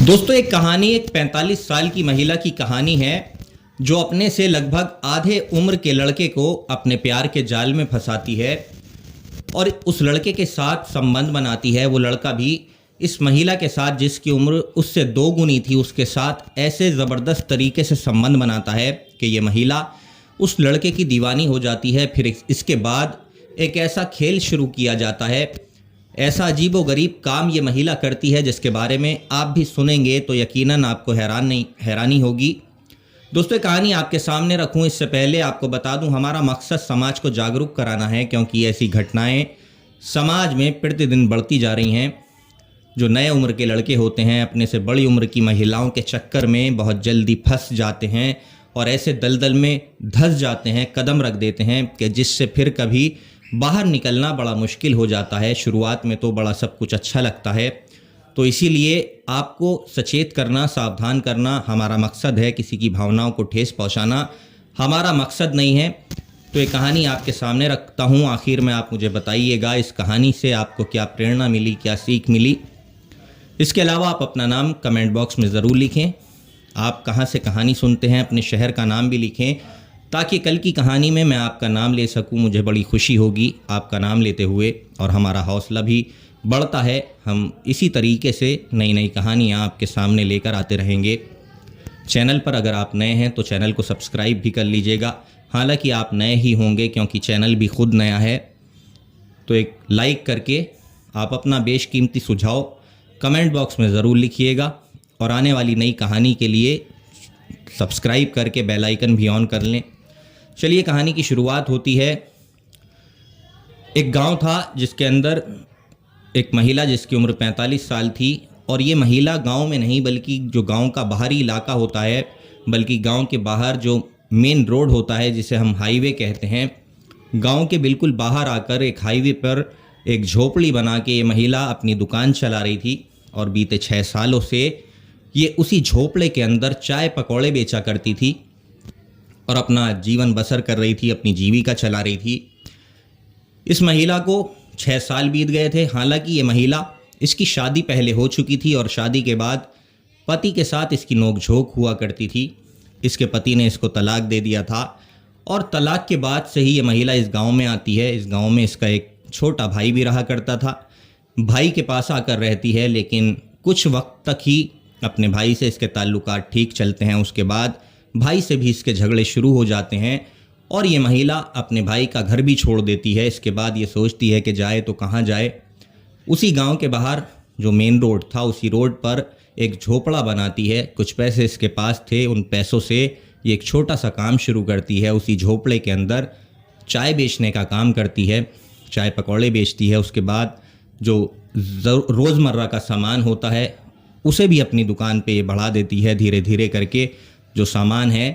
दोस्तों एक कहानी एक 45 साल की महिला की कहानी है जो अपने से लगभग आधे उम्र के लड़के को अपने प्यार के जाल में फंसाती है और उस लड़के के साथ संबंध बनाती है। वो लड़का भी इस महिला के साथ जिसकी उम्र उससे 2 गुनी थी उसके साथ ऐसे ज़बरदस्त तरीके से संबंध बनाता है कि ये महिला उस लड़के की दीवानी हो जाती है। फिर इसके बाद एक ऐसा खेल शुरू किया जाता है, ऐसा अजीबोगरीब काम ये महिला करती है जिसके बारे में आप भी सुनेंगे तो यकीनन आपको हैरानी होगी। दोस्तों कहानी आपके सामने रखूं इससे पहले आपको बता दूं हमारा मकसद समाज को जागरूक कराना है, क्योंकि ऐसी घटनाएं समाज में प्रतिदिन बढ़ती जा रही हैं। जो नए उम्र के लड़के होते हैं अपने से बड़ी उम्र की महिलाओं के चक्कर में बहुत जल्दी फंस जाते हैं और ऐसे दलदल में धंस जाते हैं, कदम रख देते हैं कि जिससे फिर कभी बाहर निकलना बड़ा मुश्किल हो जाता है। शुरुआत में तो बड़ा सब कुछ अच्छा लगता है, तो इसीलिए आपको सचेत करना, सावधान करना हमारा मकसद है। किसी की भावनाओं को ठेस पहुंचाना हमारा मकसद नहीं है। तो ये कहानी आपके सामने रखता हूं, आखिर में आप मुझे बताइएगा इस कहानी से आपको क्या प्रेरणा मिली, क्या सीख मिली। इसके अलावा आप अपना नाम कमेंट बॉक्स में ज़रूर लिखें, आप कहाँ से कहानी सुनते हैं, अपने शहर का नाम भी लिखें ताकि कल की कहानी में मैं आपका नाम ले सकूं। मुझे बड़ी खुशी होगी आपका नाम लेते हुए और हमारा हौसला भी बढ़ता है। हम इसी तरीके से नई नई कहानियाँ आपके सामने लेकर आते रहेंगे। चैनल पर अगर आप नए हैं तो चैनल को सब्सक्राइब भी कर लीजिएगा। हालांकि आप नए ही होंगे क्योंकि चैनल भी खुद नया है, तो एक लाइक करके आप अपना बेशकीमती सुझाव कमेंट बॉक्स में ज़रूर लिखिएगा और आने वाली नई कहानी के लिए सब्सक्राइब करके बेल आइकन भी ऑन कर लें। चलिए कहानी की शुरुआत होती है। एक गांव था जिसके अंदर एक महिला जिसकी उम्र 45 साल थी, और ये महिला गांव में नहीं बल्कि जो गांव का बाहरी इलाका होता है, बल्कि गांव के बाहर जो मेन रोड होता है जिसे हम हाईवे कहते हैं, गांव के बिल्कुल बाहर आकर एक हाईवे पर एक झोपड़ी बना के ये महिला अपनी दुकान चला रही थी। और बीते 6 सालों से ये उसी झोपड़े के अंदर चाय पकौड़े बेचा करती थी और अपना जीवन बसर कर रही थी, अपनी जीविका चला रही थी। इस महिला को 6 साल बीत गए थे। हालांकि ये महिला, इसकी शादी पहले हो चुकी थी और शादी के बाद पति के साथ इसकी नोकझोंक हुआ करती थी। इसके पति ने इसको तलाक दे दिया था और तलाक के बाद से ही ये महिला इस गांव में आती है। इस गांव में इसका एक छोटा भाई भी रहा करता था, भाई के पास आकर रहती है, लेकिन कुछ वक्त तक ही अपने भाई से इसके ताल्लुकात ठीक चलते हैं। उसके बाद भाई से भी इसके झगड़े शुरू हो जाते हैं और ये महिला अपने भाई का घर भी छोड़ देती है। इसके बाद ये सोचती है कि जाए तो कहाँ जाए। उसी गांव के बाहर जो मेन रोड था उसी रोड पर एक झोपड़ा बनाती है। कुछ पैसे इसके पास थे, उन पैसों से ये एक छोटा सा काम शुरू करती है। उसी झोपड़े के अंदर चाय बेचने का काम करती है, चाय पकौड़े बेचती है। उसके बाद जो रोज़मर्रा का सामान होता है उसे भी अपनी दुकान पे बढ़ा देती है। धीरे धीरे करके जो सामान है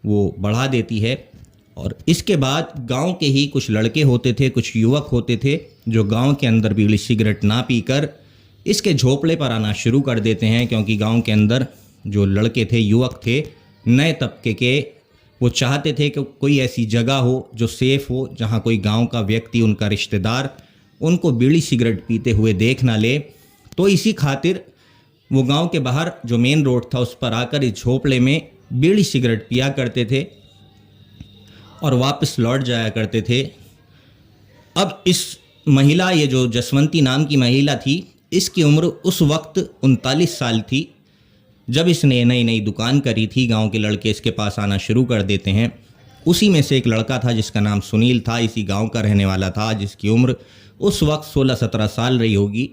वो बढ़ा देती है। और इसके बाद गांव के ही कुछ लड़के होते थे, कुछ युवक होते थे जो गांव के अंदर बीड़ी सिगरेट ना पीकर इसके झोपड़े पर आना शुरू कर देते हैं, क्योंकि गांव के अंदर जो लड़के थे, युवक थे, नए तबके के, वो चाहते थे कि कोई ऐसी जगह हो जो सेफ़ हो, जहां कोई गांव का व्यक्ति, उनका रिश्तेदार उनको बीड़ी सिगरेट पीते हुए देख ना ले। तो इसी खातिर वो गांव के बाहर जो मेन रोड था उस पर आकर इस झोपड़े में बीड़ी सिगरेट पिया करते थे और वापस लौट जाया करते थे। अब इस महिला, ये जो जसवंती नाम की महिला थी, इसकी उम्र उस वक्त 39 साल थी जब इसने नई नई दुकान करी थी। गांव के लड़के इसके पास आना शुरू कर देते हैं। उसी में से एक लड़का था जिसका नाम सुनील था, इसी गांव का रहने वाला था, जिसकी उम्र उस वक्त 16-17 साल रही होगी।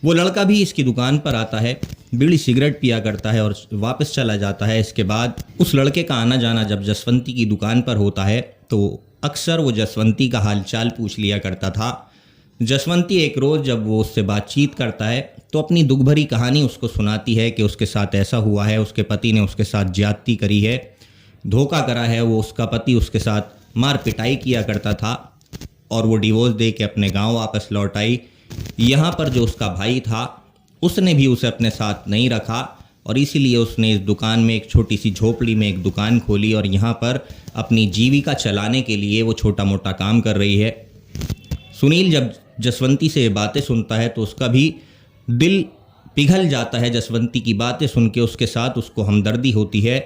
वो लड़का भी इसकी दुकान पर आता है, बीड़ी सिगरेट पिया करता है और वापस चला जाता है। इसके बाद उस लड़के का आना जाना जब जसवंती की दुकान पर होता है तो अक्सर वो जसवंती का हालचाल पूछ लिया करता था। जसवंती एक रोज़ जब वो उससे बातचीत करता है तो अपनी दुख भरी कहानी उसको सुनाती है कि उसके साथ ऐसा हुआ है, उसके पति ने उसके साथ ज्यादती करी है, धोखा करा है। वो उसका पति उसके साथ मार पिटाई किया करता था और वो डिवोर्स दे के अपने गाँव वापस लौट आई। यहाँ पर जो उसका भाई था उसने भी उसे अपने साथ नहीं रखा और इसीलिए उसने इस दुकान में, एक छोटी सी झोपड़ी में एक दुकान खोली और यहाँ पर अपनी जीविका चलाने के लिए वो छोटा मोटा काम कर रही है। सुनील जब जसवंती से ये बातें सुनता है तो उसका भी दिल पिघल जाता है जसवंती की बातें सुन के, उसके साथ उसको हमदर्दी होती है।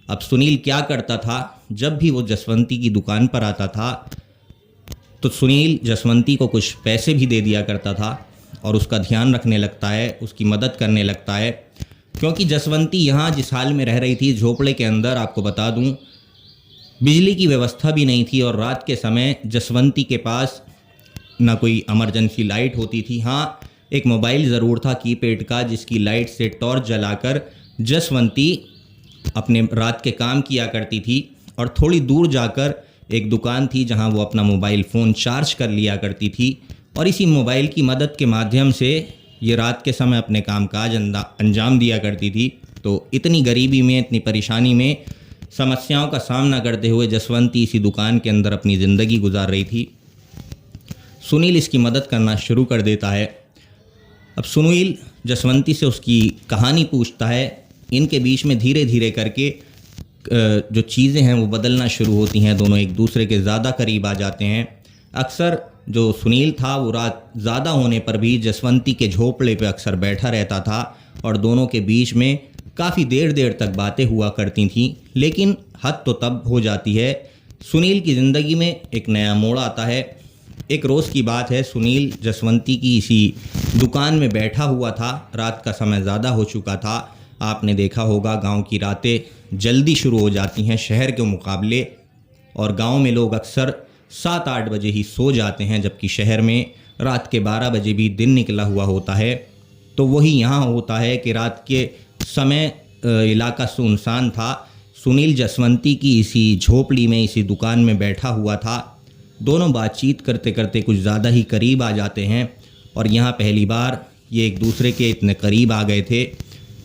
अब सुनील क्या करता था, जब भी वो जसवंती की दुकान पर आता था तो सुनील जसवंती को कुछ पैसे भी दे दिया करता था और उसका ध्यान रखने लगता है, उसकी मदद करने लगता है। क्योंकि जसवंती यहाँ जिस हाल में रह रही थी, झोपड़े के अंदर, आपको बता दूँ बिजली की व्यवस्था भी नहीं थी और रात के समय जसवंती के पास ना कोई इमरजेंसी लाइट होती थी। हाँ, एक मोबाइल ज़रूर था कीपैड का, जिसकी लाइट से टॉर्च जलाकर जसवंती अपने रात के काम किया करती थी। और थोड़ी दूर जाकर एक दुकान थी जहां वो अपना मोबाइल फ़ोन चार्ज कर लिया करती थी और इसी मोबाइल की मदद के माध्यम से ये रात के समय अपने कामकाज अंजाम दिया करती थी। तो इतनी गरीबी में, इतनी परेशानी में, समस्याओं का सामना करते हुए जसवंती इसी दुकान के अंदर अपनी ज़िंदगी गुजार रही थी। सुनील इसकी मदद करना शुरू कर देता है। अब सुनील जसवंती से उसकी कहानी पूछता है। इनके बीच में धीरे धीरे करके जो चीज़ें हैं वो बदलना शुरू होती हैं, दोनों एक दूसरे के ज़्यादा करीब आ जाते हैं। अक्सर जो सुनील था वो रात ज़्यादा होने पर भी जसवंती के झोपड़े पे अक्सर बैठा रहता था और दोनों के बीच में काफ़ी देर देर तक बातें हुआ करती थीं। लेकिन हद तो तब हो जाती है, सुनील की ज़िंदगी में एक नया मोड़ आता है। एक रोज़ की बात है, सुनील जसवंती की इसी दुकान में बैठा हुआ था। रात का समय ज़्यादा हो चुका था। आपने देखा होगा गांव की रातें जल्दी शुरू हो जाती हैं शहर के मुकाबले, और गांव में लोग अक्सर 7-8 बजे ही सो जाते हैं, जबकि शहर में रात के 12 बजे भी दिन निकला हुआ होता है। तो वही यहाँ होता है कि रात के समय इलाका सुनसान था। सुनील जसवंती की इसी झोपड़ी में, इसी दुकान में बैठा हुआ था। दोनों बातचीत करते करते कुछ ज़्यादा ही करीब आ जाते हैं और यहाँ पहली बार ये एक दूसरे के इतने करीब आ गए थे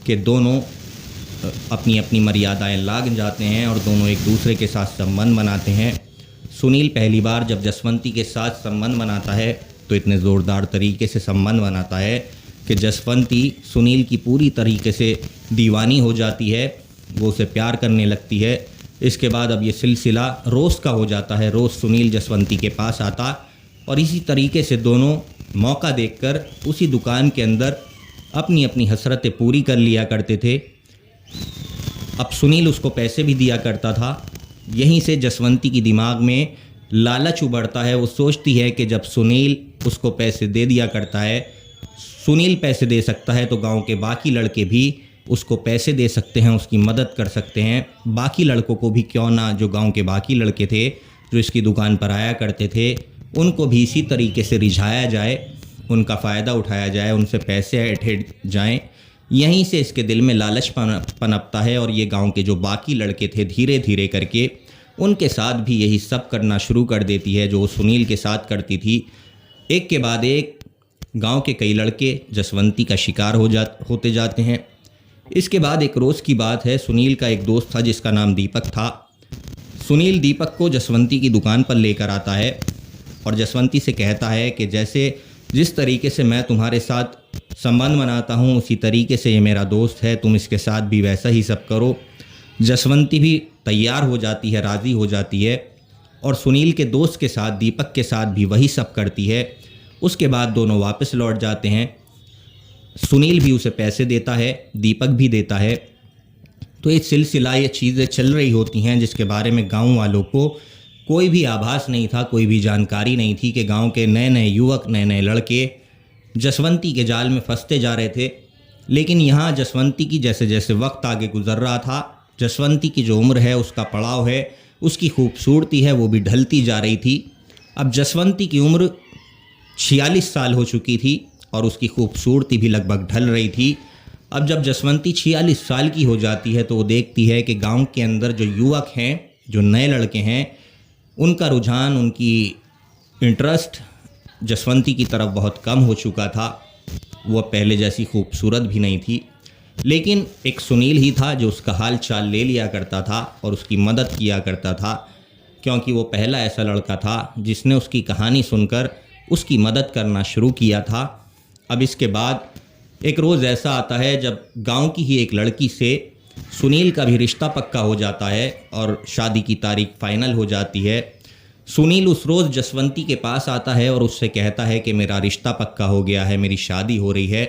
कि दोनों अपनी अपनी मर्यादाएं लांघ जाते हैं और दोनों एक दूसरे के साथ संबंध बनाते हैं। सुनील पहली बार जब जसवंती के साथ संबंध बनाता है तो इतने ज़ोरदार तरीके से संबंध बनाता है कि जसवंती सुनील की पूरी तरीके से दीवानी हो जाती है, वो उसे प्यार करने लगती है। इसके बाद अब ये सिलसिला रोज़ का हो जाता है। रोज़ सुनील जसवंती के पास आता और इसी तरीके से दोनों मौका देखकर उसी दुकान के अंदर अपनी अपनी हसरतें पूरी कर लिया करते थे। अब सुनील उसको पैसे भी दिया करता था। यहीं से जसवंती की दिमाग में लालच उभरता है। वो सोचती है कि जब सुनील उसको पैसे दे दिया करता है, सुनील पैसे दे सकता है, तो गांव के बाकी लड़के भी उसको पैसे दे सकते हैं, उसकी मदद कर सकते हैं। बाकी लड़कों को भी क्यों ना, जो गांव के बाकी लड़के थे जो इसकी दुकान पर आया करते थे, उनको भी इसी तरीके से रिझाया जाए, उनका फ़ायदा उठाया जाए, उनसे पैसे ऐंठे जाएं। यहीं से इसके दिल में लालच पनपता है और ये गांव के जो बाकी लड़के थे धीरे धीरे करके उनके साथ भी यही सब करना शुरू कर देती है जो वो सुनील के साथ करती थी। एक के बाद एक गांव के कई लड़के जसवंती का शिकार होते जाते हैं। इसके बाद एक रोज़ की बात है, सुनील का एक दोस्त था जिसका नाम दीपक था। सुनील दीपक को जसवंती की दुकान पर लेकर आता है और जसवंती से कहता है कि जिस तरीके से मैं तुम्हारे साथ संबंध बनाता हूँ उसी तरीके से ये मेरा दोस्त है, तुम इसके साथ भी वैसा ही सब करो। जसवंती भी तैयार हो जाती है, राज़ी हो जाती है और सुनील के दोस्त के साथ, दीपक के साथ भी वही सब करती है। उसके बाद दोनों वापस लौट जाते हैं। सुनील भी उसे पैसे देता है, दीपक भी देता है। तो ये सिलसिला, ये चीज़ें चल रही होती हैं जिसके बारे में गांव वालों को कोई भी आभास नहीं था, कोई भी जानकारी नहीं थी कि गांव के नए नए युवक, नए नए लड़के जसवंती के जाल में फंसते जा रहे थे। लेकिन यहाँ जसवंती की जैसे जैसे वक्त आगे गुजर रहा था, जसवंती की जो उम्र है, उसका पड़ाव है, उसकी खूबसूरती है, वो भी ढलती जा रही थी। अब जसवंती की उम्र 46 साल हो चुकी थी और उसकी खूबसूरती भी लगभग ढल रही थी। अब जब जसवंती 46 साल की हो जाती है तो वो देखती है कि गांव के अंदर जो युवक हैं, जो नए लड़के हैं, उनका रुझान, उनकी इंटरेस्ट जसवंती की तरफ बहुत कम हो चुका था। वो पहले जैसी खूबसूरत भी नहीं थी। लेकिन एक सुनील ही था जो उसका हाल चाल ले लिया करता था और उसकी मदद किया करता था, क्योंकि वो पहला ऐसा लड़का था जिसने उसकी कहानी सुनकर उसकी मदद करना शुरू किया था। अब इसके बाद एक रोज़ ऐसा आता है जब गांव की ही एक लड़की से सुनील का भी रिश्ता पक्का हो जाता है और शादी की तारीख फाइनल हो जाती है। सुनील उस रोज़ जसवंती के पास आता है और उससे कहता है कि मेरा रिश्ता पक्का हो गया है, मेरी शादी हो रही है।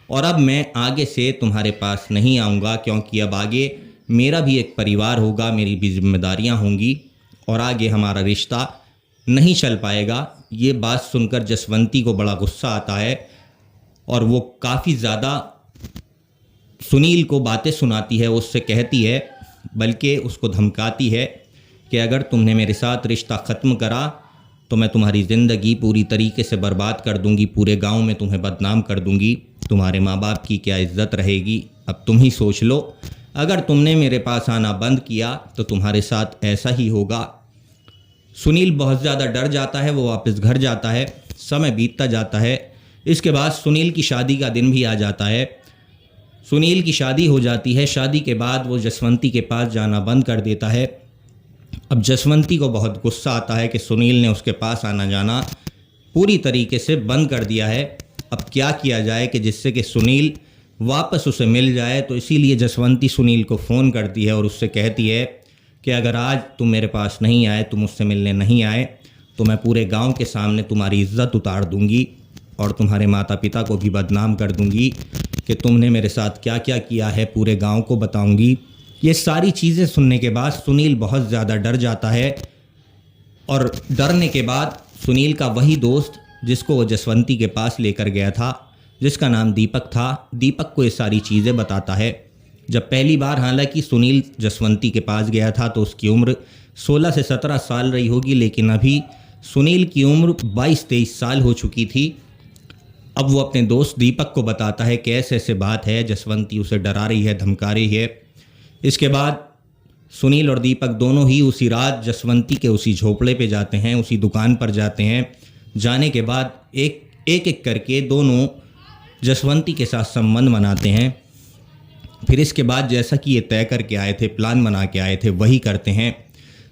और अब मैं आगे से तुम्हारे पास नहीं आऊँगा, क्योंकि अब आगे मेरा भी एक परिवार होगा, मेरी भी जिम्मेदारियाँ होंगी और आगे हमारा रिश्ता नहीं चल पाएगा। ये बात सुनकर जसवंती को बड़ा गुस्सा आता है और वो काफ़ी ज़्यादा सुनील को बातें सुनाती है, उससे कहती है, बल्कि उसको धमकाती है कि अगर तुमने मेरे साथ रिश्ता ख़त्म करा तो मैं तुम्हारी ज़िंदगी पूरी तरीके से बर्बाद कर दूंगी, पूरे गांव में तुम्हें बदनाम कर दूंगी, तुम्हारे माँ बाप की क्या इज्जत रहेगी। अब तुम ही सोच लो, अगर तुमने मेरे पास आना बंद किया तो तुम्हारे साथ ऐसा ही होगा। सुनील बहुत ज़्यादा डर जाता है, वो वापस घर जाता है। समय बीतता जाता है। इसके बाद सुनील की शादी का दिन भी आ जाता है। सुनील की शादी हो जाती है। शादी के बाद वो जसवंती के पास जाना बंद कर देता है। अब जसवंती को बहुत गुस्सा आता है कि सुनील ने उसके पास आना जाना पूरी तरीके से बंद कर दिया है। अब क्या किया जाए कि जिससे कि सुनील वापस उसे मिल जाए। तो इसीलिए जसवंती सुनील को फ़ोन करती है और उससे कहती है कि अगर आज तुम मेरे पास नहीं आए, तुम मुझसे मिलने नहीं आए, तो मैं पूरे गांव के सामने तुम्हारी इज्जत उतार दूंगी और तुम्हारे माता पिता को भी बदनाम कर दूंगी कि तुमने मेरे साथ क्या क्या किया है, पूरे गांव को बताऊंगी। ये सारी चीज़ें सुनने के बाद सुनील बहुत ज़्यादा डर जाता है और डरने के बाद सुनील का वही दोस्त जिसको वो जसवंती के पास लेकर गया था, जिसका नाम दीपक था, दीपक को ये सारी चीज़ें बताता है। जब पहली बार हालांकि सुनील जसवंती के पास गया था तो उसकी उम्र 16 से 17 साल रही होगी, लेकिन अभी सुनील की उम्र 22-23 साल हो चुकी थी। अब वो अपने दोस्त दीपक को बताता है कि ऐसे ऐसे बात है, जसवंती उसे डरा रही है, धमका रही है। इसके बाद सुनील और दीपक दोनों ही उसी रात जसवंती के उसी झोपड़े पे जाते हैं, उसी दुकान पर जाते हैं। जाने के बाद एक एक करके दोनों जसवंती के साथ संबंध बनाते हैं। फिर इसके बाद जैसा कि ये तय करके आए थे, प्लान बना के आए थे, वही करते हैं।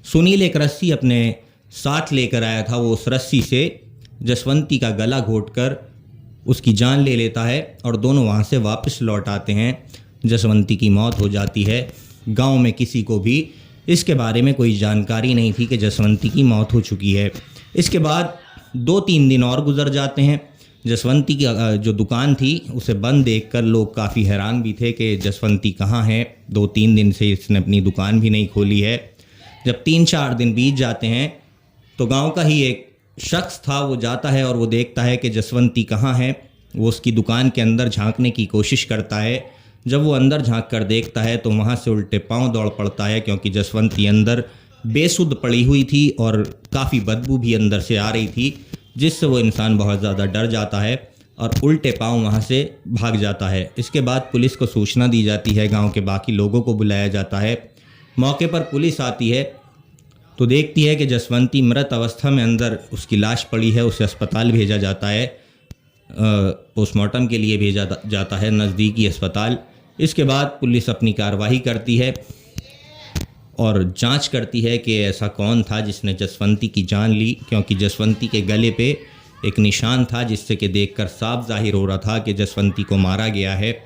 सुनील एक रस्सी अपने साथ लेकर आया था, वो उस रस्सी से जसवंती का गला घोंटकर उसकी जान ले लेता है और दोनों वहाँ से वापस लौट आते हैं। जसवंती की मौत हो जाती है। गांव में किसी को भी इसके बारे में कोई जानकारी नहीं थी कि जसवंती की मौत हो चुकी है। इसके बाद 2-3 दिन और गुजर जाते हैं। जसवंती की जो दुकान थी उसे बंद देखकर लोग काफ़ी हैरान भी थे कि जसवंती कहाँ है, 2-3 दिन से इसने अपनी दुकान भी नहीं खोली है। जब 3-4 दिन बीत जाते हैं तो गांव का ही एक शख्स था, वो जाता है और वो देखता है कि जसवंती कहाँ है। वो उसकी दुकान के अंदर झांकने की कोशिश करता है। जब वो अंदर झांक कर देखता है तो वहाँ से उल्टे पांव दौड़ पड़ता है, क्योंकि जसवंती अंदर बेसुध पड़ी हुई थी और काफ़ी बदबू भी अंदर से आ रही थी, जिससे वो इंसान बहुत ज़्यादा डर जाता है और उल्टे पांव वहाँ से भाग जाता है। इसके बाद पुलिस को सूचना दी जाती है, गांव के बाकी लोगों को बुलाया जाता है। मौके पर पुलिस आती है तो देखती है कि जसवंती मृत अवस्था में अंदर उसकी लाश पड़ी है। उसे अस्पताल भेजा जाता है, पोस्टमार्टम के लिए भेजा जाता है नज़दीकी अस्पताल। इसके बाद पुलिस अपनी कार्रवाई करती है और जांच करती है कि ऐसा कौन था जिसने जसवंती की जान ली, क्योंकि जसवंती के गले पे एक निशान था जिससे कि देखकर साफ जाहिर हो रहा था कि जसवंती को मारा गया है।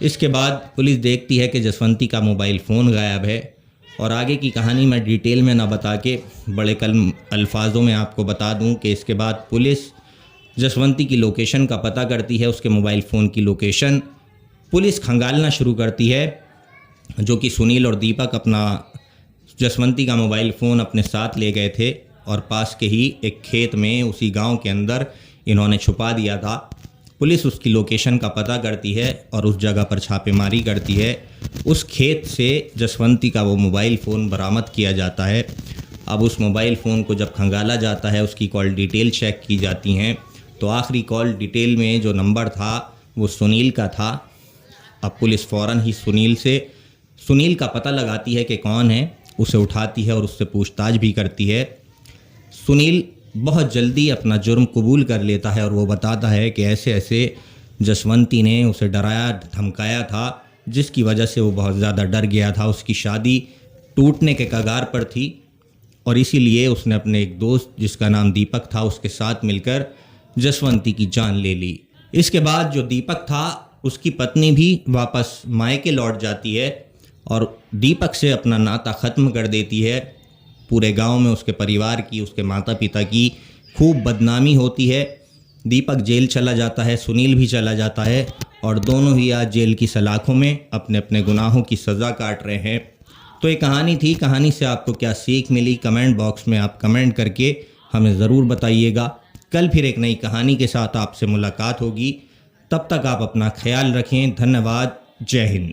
इसके बाद पुलिस देखती है कि जसवंती का मोबाइल फ़ोन गायब है और आगे की कहानी मैं डिटेल में ना बता के बड़े कम अल्फाजों में आपको बता दूं कि इसके बाद पुलिस जसवंती की लोकेशन का पता करती है, उसके मोबाइल फ़ोन की लोकेशन पुलिस खंगालना शुरू करती है, जो कि सुनील और दीपक अपना जसवंती का मोबाइल फ़ोन अपने साथ ले गए थे और पास के ही एक खेत में उसी गांव के अंदर इन्होंने छुपा दिया था। पुलिस उसकी लोकेशन का पता करती है और उस जगह पर छापेमारी करती है। उस खेत से जसवंती का वो मोबाइल फ़ोन बरामद किया जाता है। अब उस मोबाइल फ़ोन को जब खंगाला जाता है, उसकी कॉल डिटेल चेक की जाती हैं, तो आखिरी कॉल डिटेल में जो नंबर था वो सुनील का था। अब पुलिस फ़ौरन ही सुनील का पता लगाती है कि कौन है, उसे उठाती है और उससे पूछताछ भी करती है। सुनील बहुत जल्दी अपना जुर्म कबूल कर लेता है और वो बताता है कि ऐसे ऐसे जसवंती ने उसे डराया धमकाया था, जिसकी वजह से वो बहुत ज़्यादा डर गया था। उसकी शादी टूटने के कगार पर थी और इसीलिए उसने अपने एक दोस्त जिसका नाम दीपक था उसके साथ मिलकर जसवंती की जान ले ली। इसके बाद जो दीपक था उसकी पत्नी भी वापस मायके लौट जाती है और दीपक से अपना नाता ख़त्म कर देती है। पूरे गांव में उसके परिवार की, उसके माता पिता की खूब बदनामी होती है। दीपक जेल चला जाता है, सुनील भी चला जाता है और दोनों ही आज जेल की सलाखों में अपने अपने गुनाहों की सज़ा काट रहे हैं। तो ये कहानी थी। कहानी से आपको क्या सीख मिली, कमेंट बॉक्स में आप कमेंट करके हमें ज़रूर बताइएगा। कल फिर एक नई कहानी के साथ आपसे मुलाकात होगी। तब तक आप अपना ख्याल रखें। धन्यवाद। जय हिंद।